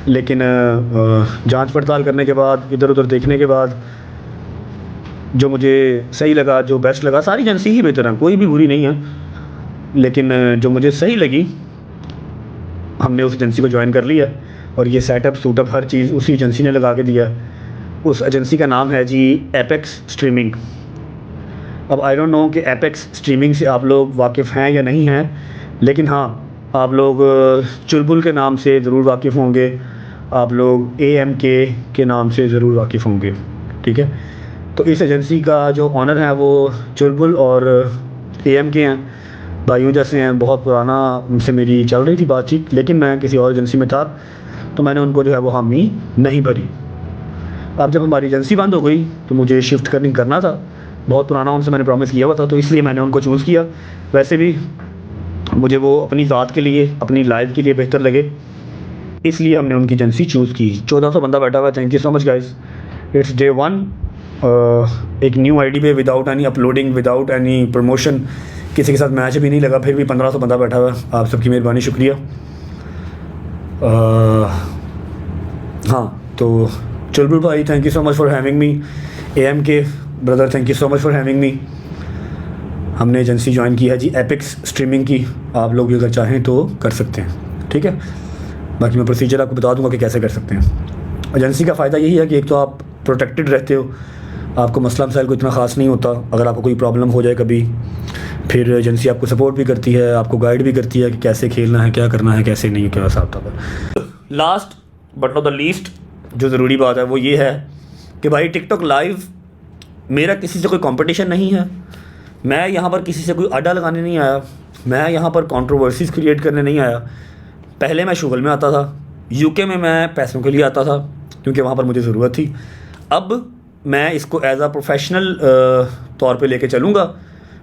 लेकिन जांच पड़ताल करने के बाद, इधर उधर देखने के बाद जो मुझे सही लगा, जो बेस्ट लगा, सारी एजेंसी ही बेहतर है, कोई भी बुरी नहीं है, लेकिन जो मुझे सही लगी हमने उस एजेंसी को ज्वाइन कर लिया और ये सेटअप सूटअप हर चीज़ उसी एजेंसी ने लगा के दिया। उस एजेंसी का नाम है जी एपेक्स स्ट्रीमिंग। अब आई डोंट नो कि एपेक्स स्ट्रीमिंग से आप लोग वाकिफ़ हैं या नहीं हैं, लेकिन हाँ, आप लोग चुलबुल के नाम से ज़रूर वाकिफ़ होंगे, आप लोग AMK के नाम से ज़रूर वाकिफ़ होंगे, ठीक है। तो इस एजेंसी का जो ऑनर है वो चुलबुल और AMK हैं, भाइयों जैसे हैं। बहुत पुराना उनसे मेरी चल रही थी बातचीत, लेकिन मैं किसी और एजेंसी में था तो मैंने उनको जो है वो हामी नहीं भरी। अब जब हमारी एजेंसी बंद हो गई तो मुझे शिफ्ट करना था, बहुत पुराना उनसे मैंने प्रॉमिस किया हुआ था, तो इसलिए मैंने उनको चूज़ किया। वैसे भी मुझे वो अपनी ज़ात के लिए, अपनी लाइफ के लिए बेहतर लगे, इसलिए हमने उनकी एजेंसी चूज़ की। 1400 बंदा बैठा हुआ है। Thank you so much guys. It's day 1। एक न्यू आईडी पे without any uploading, without any promotion, किसी के साथ मैच भी नहीं लगा, फिर भी 1500 बंदा बैठा हुआ है। आप सबकी मेहरबानी, शुक्रिया। हाँ, तो चुलबुल भाई, thank you so much for having me. AMK brother, thank you so much for having me. हमने एजेंसी ज्वाइन की है जी एपेक्स स्ट्रीमिंग की। आप लोग भी अगर चाहें तो कर सकते हैं, ठीक है। बाकी मैं प्रोसीजर आपको बता दूंगा कि कैसे कर सकते हैं। एजेंसी का फ़ायदा यही है कि एक तो आप प्रोटेक्टेड रहते हो, आपको मसला मसाइल को इतना ख़ास नहीं होता। अगर आपको कोई प्रॉब्लम हो जाए कभी, फिर एजेंसी आपको सपोर्ट भी करती है, आपको गाइड भी करती है कि कैसे खेलना है, क्या करना है, कैसे नहीं, क्या हिसाब था। Last but not the least जो ज़रूरी बात है वो ये है कि भाई टिकटॉक लाइव मेरा किसी से कोई कंपटीशन नहीं है। मैं यहाँ पर किसी से कोई अड्डा लगाने नहीं आया, मैं यहाँ पर कंट्रोवर्सीज़ क्रिएट करने नहीं आया। पहले मैं शुगल में आता था, UK में मैं पैसों के लिए आता था क्योंकि वहाँ पर मुझे ज़रूरत थी। अब मैं इसको एज आ प्रोफेशनल तौर पे लेके चलूँगा,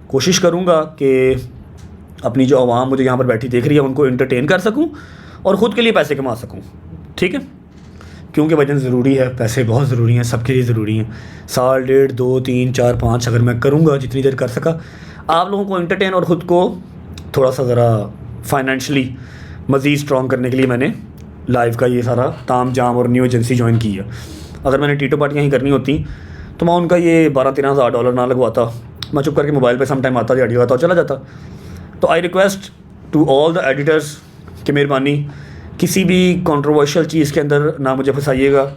कोशिश करूँगा कि अपनी जो आवाम मुझे यहाँ पर बैठी देख रही है उनको एंटरटेन कर सकूँ और ख़ुद के लिए पैसे कमा सकूँ, ठीक है। क्योंकि वजन ज़रूरी है, पैसे बहुत ज़रूरी हैं, सबके लिए ज़रूरी हैं। साल, 1.5, 2, 3, 4, 5 अगर मैं करूँगा, जितनी देर कर सका, आप लोगों को एंटरटेन और ख़ुद को थोड़ा सा ज़रा फाइनेंशली मज़ीद स्ट्रॉन्ग करने के लिए मैंने लाइव का ये सारा ताम जाम और न्यू एजेंसी ज्वाइन की है। अगर मैंने टीटो पार्टियाँ ही करनी होती तो मैं उनका ये $12-13 ना लगवाता, मैं चुप करके मोबाइल पे सम टाइम आता, दिहाड़ी लगाता और चला जाता। तो I request to all the editors कि मेहरबानी किसी भी कंट्रोवर्शियल चीज़ के अंदर ना मुझे फंसाइएगा।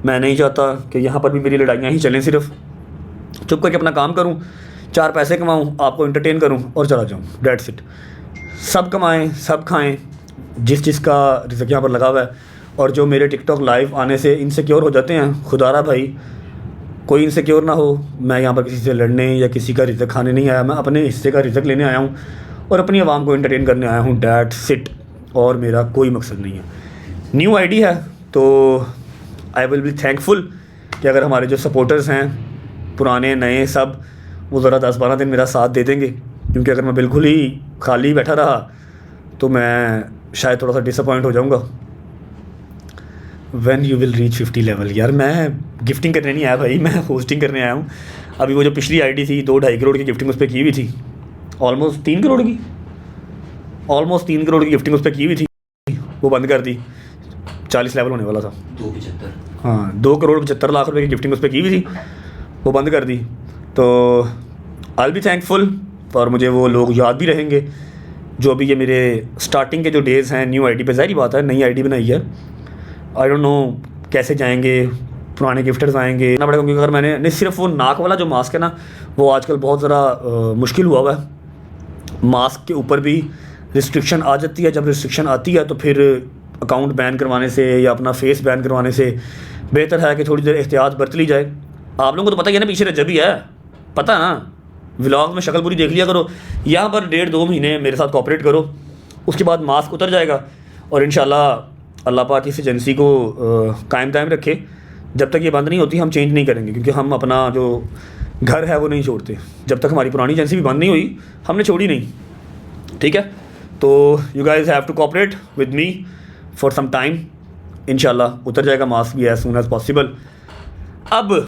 मैं नहीं चाहता कि यहाँ पर भी मेरी लड़ाइयाँ ही चलें, सिर्फ चुप करके अपना काम करूँ, 4 पैसे कमाऊँ, आपको एंटरटेन करूँ और चला जाऊँ, डेट्स इट। सब कमाएँ, सब खाएँ, जिस का रिज़्क यहाँ पर लगा हुआ है। और जो मेरे टिकटॉक लाइव आने से इनसिक्योर हो जाते हैं, खुदारा भाई कोई इनसिक्योर ना हो। मैं यहाँ पर किसी से लड़ने या किसी का रिज़्क खाने नहीं आया, मैं अपने हिस्से का रिज़्क लेने आया हूँ और अपनी आवाम को एंटरटेन करने आया हूँ, डेट्स इट। और मेरा कोई मकसद नहीं है। न्यू आईडी है तो आई विल बी थैंकफुल कि अगर हमारे जो सपोर्टर्स हैं, पुराने नए सब, वो ज़रा 10-12 दिन मेरा साथ दे देंगे। क्योंकि अगर मैं बिल्कुल ही खाली बैठा रहा तो मैं शायद थोड़ा सा डिसअपॉइंट हो जाऊँगा। When you will reach 50 level, यार मैं गिफ्टिंग करने नहीं आया भाई, मैं होस्टिंग करने आया हूँ। अभी वो जो पिछली आईडी थी 2-2.5 करोड़ की गिफ्टिंग उस पर की हुई थी, ऑलमोस्ट 3 करोड़ की गिफ्टिंग उस पर की हुई थी, वो बंद कर दी। 40 लेवल होने वाला था, 275, हाँ 2 करोड़ 75 लाख रुपए की गिफ्टिंग उस पर की हुई थी, वो बंद कर दी। तो आई विल बी थैंकफुल और मुझे वो लोग याद भी रहेंगे जो अभी ये मेरे स्टार्टिंग के जो डेज़ हैं न्यू आईडी पे। ज़ाहिर बात है, नई आईडी बनाई है, आई डोंट नो कैसे जाएंगे, पुराने गिफ्टर्स आएंगे ना पड़ेगा। क्योंकि अगर मैंने नहीं, सिर्फ वो नाक वाला जो मास्क है ना, वो आजकल बहुत ज़रा मुश्किल हुआ है। मास्क के ऊपर भी रिस्ट्रिक्शन आ जाती है। जब रिस्ट्रिक्शन आती है तो फिर अकाउंट बैन करवाने से या अपना फेस बैन करवाने से बेहतर है कि थोड़ी देर एहतियात बरत ली जाए। आप लोगों को तो पता ही है ना, पीछे रजब ही है, पता है ना, व्लॉग में शक्ल पूरी देख लिया करो। यहाँ पर 1.5-2 महीने मेरे साथ कोऑपरेट करो, उसके बाद मास्क उतर जाएगा और इंशाल्लाह अल्लाह पाक इस एजेंसी को कायम दायम रखे। जब तक ये बंद नहीं होती हम चेंज नहीं करेंगे, क्योंकि हम अपना जो घर है वो नहीं छोड़ते। जब तक हमारी पुरानी एजेंसी भी बंद नहीं हुई हमने छोड़ी नहीं, ठीक है। तो you guys have to cooperate with me for some time, इंशाल्लाह उतर जाएगा मास्क भी एज सून एज पॉसिबल। अब